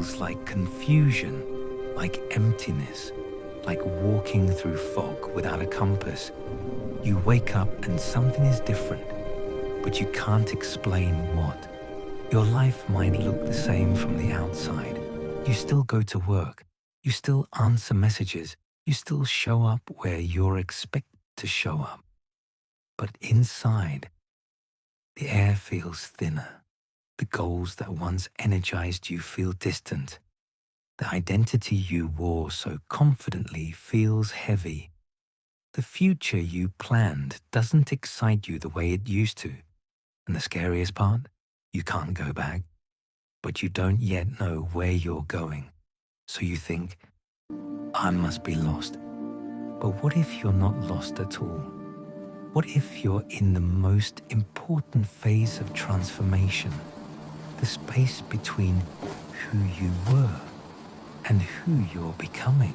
feels like confusion, like emptiness, like walking through fog without a compass. You wake up and something is different, but you can't explain what. Your life might look the same from the outside. You still go to work. You still answer messages. You still show up where you're expected to show up. But inside, the air feels thinner. The goals that once energized you feel distant. The identity you wore so confidently feels heavy. The future you planned doesn't excite you the way it used to. And the scariest part? You can't go back. But you don't yet know where you're going. So you think, I must be lost. But what if you're not lost at all? What if you're in the most important phase of transformation? The space between who you were and who you're becoming.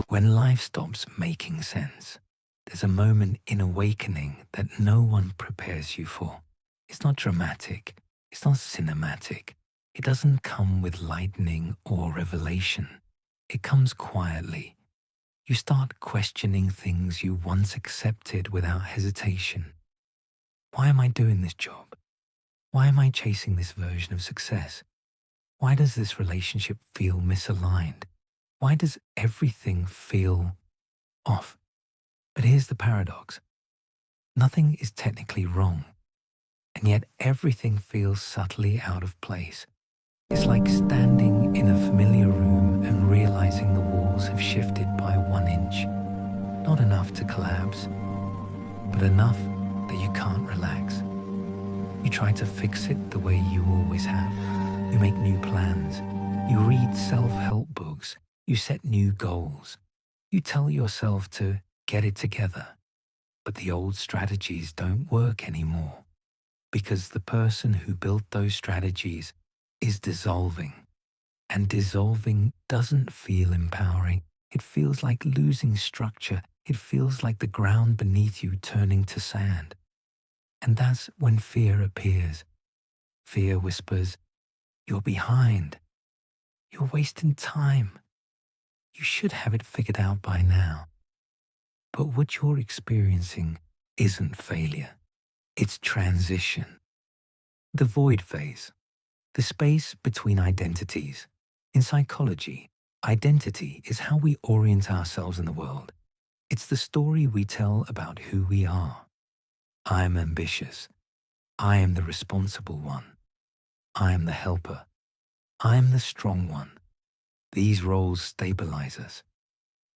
When life stops making sense, there's a moment in awakening that no one prepares you for. It's not dramatic. It's not cinematic. It doesn't come with lightning or revelation. It comes quietly. You start questioning things you once accepted without hesitation. Why am I doing this job? Why am I chasing this version of success? Why does this relationship feel misaligned? Why does everything feel off? But here's the paradox. Nothing is technically wrong, and yet everything feels subtly out of place. It's like standing in a familiar room and realizing the walls have shifted by 1 inch. Not enough to collapse, but enough that you can't relax. You try to fix it the way you always have. You make new plans. You read self-help books. You set new goals. You tell yourself to get it together. But the old strategies don't work anymore because the person who built those strategies is dissolving. And dissolving doesn't feel empowering. It feels like losing structure. It feels like the ground beneath you turning to sand. And that's when fear appears. Fear whispers, you're behind. You're wasting time. You should have it figured out by now. But what you're experiencing isn't failure. It's transition. The void phase. The space between identities. In psychology, identity is how we orient ourselves in the world. It's the story we tell about who we are. I am ambitious. I am the responsible one. I am the helper. I am the strong one. These roles stabilize us.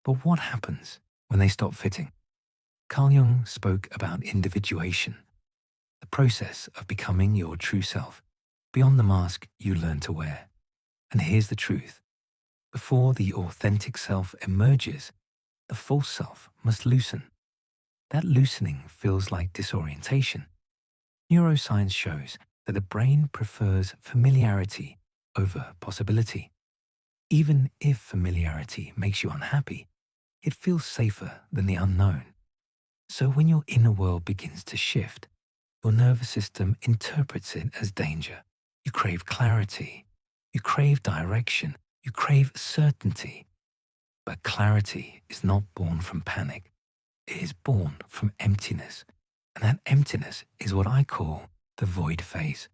But what happens when they stop fitting? Carl Jung spoke about individuation, the process of becoming your true self, beyond the mask you learn to wear. And here's the truth. Before the authentic self emerges, the false self must loosen. That loosening feels like disorientation. Neuroscience shows that the brain prefers familiarity over possibility. Even if familiarity makes you unhappy, it feels safer than the unknown. So when your inner world begins to shift, your nervous system interprets it as danger. You crave clarity. You crave direction. You crave certainty. But clarity is not born from panic. It is born from emptiness. And that emptiness is what I call the void phase.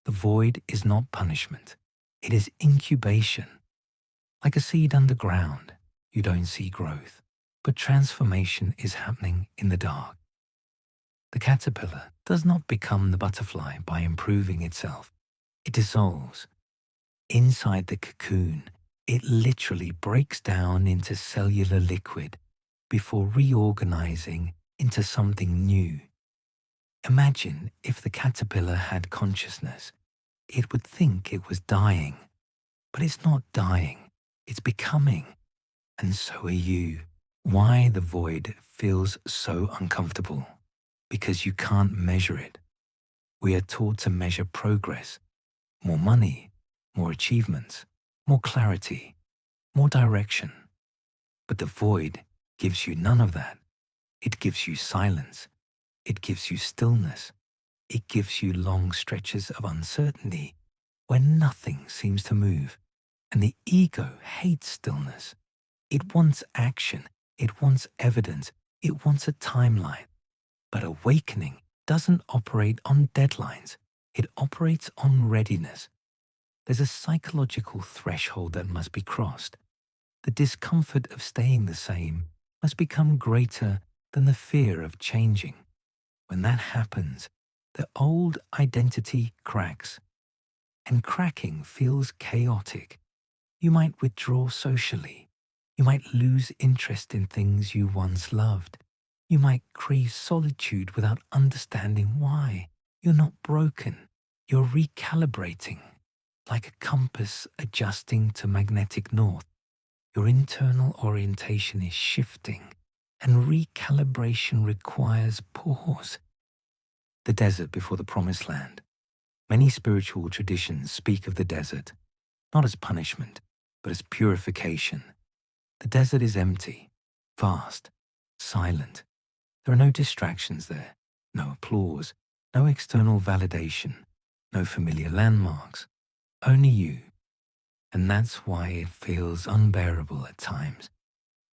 The void is not punishment. It is incubation. Like a seed underground, you don't see growth, but transformation is happening in the dark. The caterpillar does not become the butterfly by improving itself. It dissolves. Inside the cocoon, it literally breaks down into cellular liquid before reorganizing into something new. Imagine if the caterpillar had consciousness. It would think it was dying, but it's not dying. It's becoming. And so are you. Why the void feels so uncomfortable? Because you can't measure it. We are taught to measure progress. More money, more achievements, more clarity, more direction. But the void gives you none of that. It gives you silence. It gives you stillness. It gives you long stretches of uncertainty when nothing seems to move. And the ego hates stillness. It wants action. It wants evidence. It wants a timeline. But awakening doesn't operate on deadlines. It operates on readiness. There's a psychological threshold that must be crossed. The discomfort of staying the same must become greater than the fear of changing. When that happens, the old identity cracks. And cracking feels chaotic. You might withdraw socially. You might lose interest in things you once loved. You might crave solitude without understanding why. You're not broken. You're recalibrating, like a compass adjusting to magnetic north. Your internal orientation is shifting, and recalibration requires pause. The desert before the promised land. Many spiritual traditions speak of the desert, not as punishment, but as purification. The desert is empty, vast, silent. There are no distractions there, no applause, no external validation, no familiar landmarks, only you. And that's why it feels unbearable at times,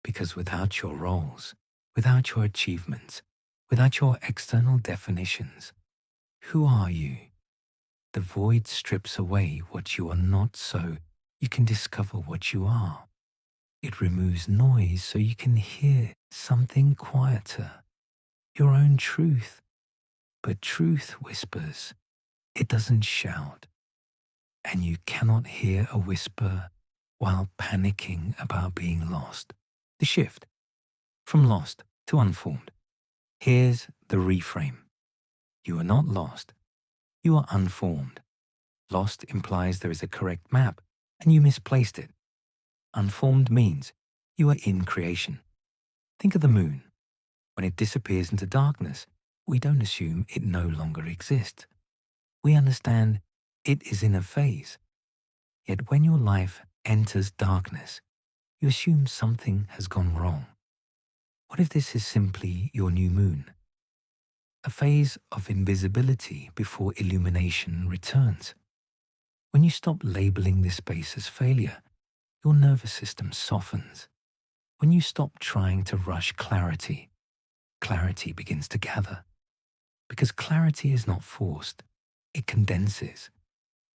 because without your roles, without your achievements, without your external definitions, who are you? The void strips away what you are not so you can discover what you are. It removes noise so you can hear something quieter, your own truth. But truth whispers, it doesn't shout. And you cannot hear a whisper while panicking about being lost. The shift from lost to unformed. Here's the reframe. You are not lost. You are unformed. Lost implies there is a correct map and you misplaced it. Unformed means you are in creation. Think of the moon. When it disappears into darkness, we don't assume it no longer exists. We understand it is in a phase. Yet when your life enters darkness, you assume something has gone wrong. What if this is simply your new moon? A phase of invisibility before illumination returns. When you stop labeling this space as failure, your nervous system softens. When you stop trying to rush clarity, clarity begins to gather. Because clarity is not forced, it condenses,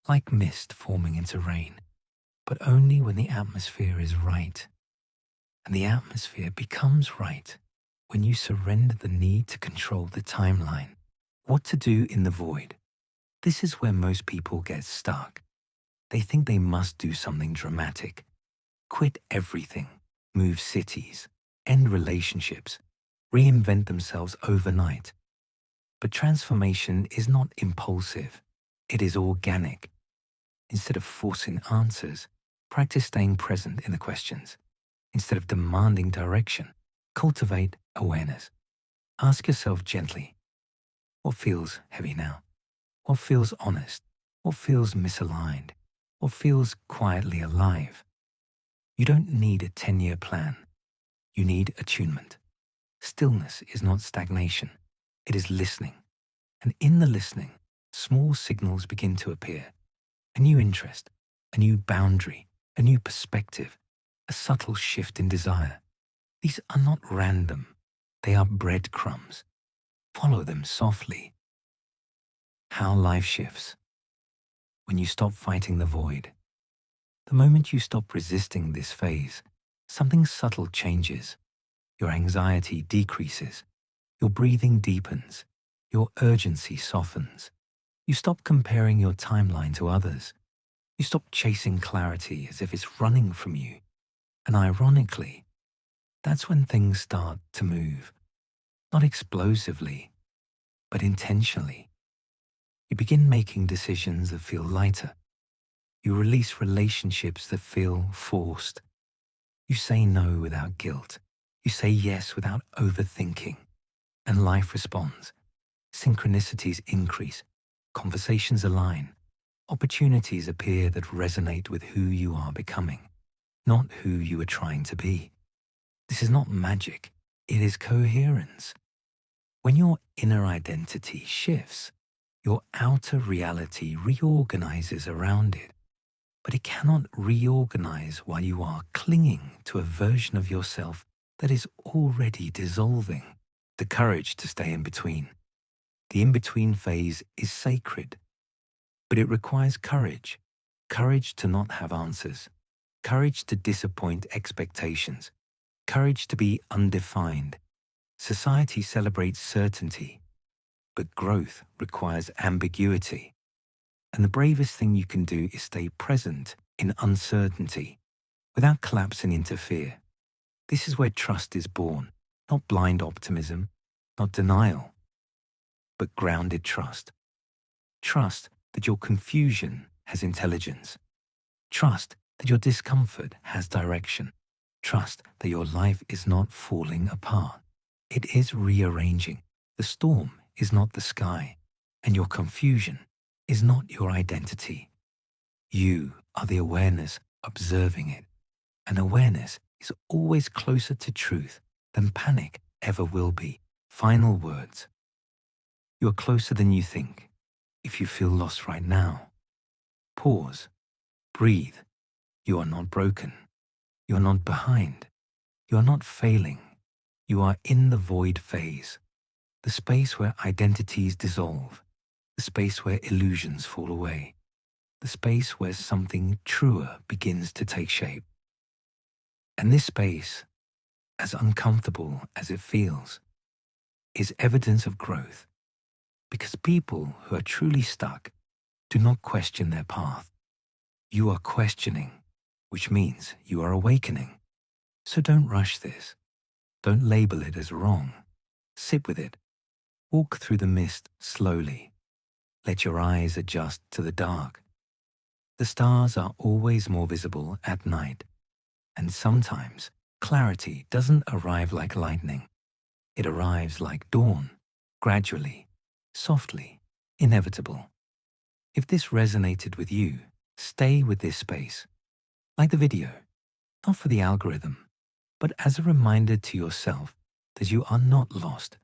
like mist forming into rain, but only when the atmosphere is right. And the atmosphere becomes right when you surrender the need to control the timeline. What to do in the void. This is where most people get stuck. They think they must do something dramatic. Quit everything, move cities, end relationships, reinvent themselves overnight. But transformation is not impulsive. It is organic. Instead of forcing answers, practice staying present in the questions. Instead of demanding direction, cultivate awareness. Ask yourself gently, what feels heavy now? What feels honest? What feels misaligned? What feels quietly alive? You don't need a 10-year plan. You need attunement. Stillness is not stagnation. It is listening. And in the listening, small signals begin to appear. A new interest, a new boundary, a new perspective, a subtle shift in desire. These are not random. They are breadcrumbs. Follow them softly. How life shifts. When you stop fighting the void. The moment you stop resisting this phase, something subtle changes. Your anxiety decreases. Your breathing deepens. Your urgency softens. You stop comparing your timeline to others. You stop chasing clarity as if it's running from you. And ironically, that's when things start to move. Not explosively, but intentionally. You begin making decisions that feel lighter. You release relationships that feel forced. You say no without guilt. You say yes without overthinking. And life responds. Synchronicities increase. Conversations align. Opportunities appear that resonate with who you are becoming, not who you are trying to be. This is not magic. It is coherence. When your inner identity shifts, your outer reality reorganizes around it. but it cannot reorganize while you are clinging to a version of yourself that is already dissolving. The courage to stay in between. The in-between phase is sacred, but it requires courage. Courage to not have answers. Courage to disappoint expectations. Courage to be undefined. Society celebrates certainty, but growth requires ambiguity. And the bravest thing you can do is stay present in uncertainty without collapsing into fear. This is where trust is born, not blind optimism, not denial, but grounded trust. Trust that your confusion has intelligence. Trust that your discomfort has direction. Trust that your life is not falling apart. It is rearranging. The storm is not the sky, and your confusion is not your identity. You are the awareness observing it, and awareness is always closer to truth than panic ever will be. Final words. You are closer than you think. If you feel lost right now, pause, breathe. You are not broken. You are not behind. You are not failing. You are in the void phase, the space where identities dissolve, the space where illusions fall away, the space where something truer begins to take shape. And this space, as uncomfortable as it feels, is evidence of growth, because people who are truly stuck do not question their path. You are questioning, which means you are awakening. So don't rush this. Don't label it as wrong. Sit with it. Walk through the mist slowly. Let your eyes adjust to the dark. The stars are always more visible at night, and sometimes clarity doesn't arrive like lightning. It arrives like dawn, gradually, softly, inevitable. If this resonated with you, stay with this space. Like the video, not for the algorithm, but as a reminder to yourself that you are not lost.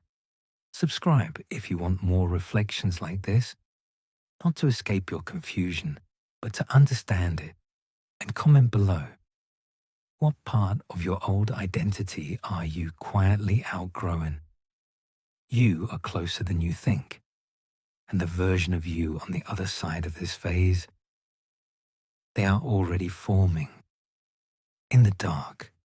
Subscribe if you want more reflections like this, not to escape your confusion, but to understand it. And comment below. What part of your old identity are you quietly outgrowing? You are closer than you think, and the version of you on the other side of this phase, they are already forming in the dark.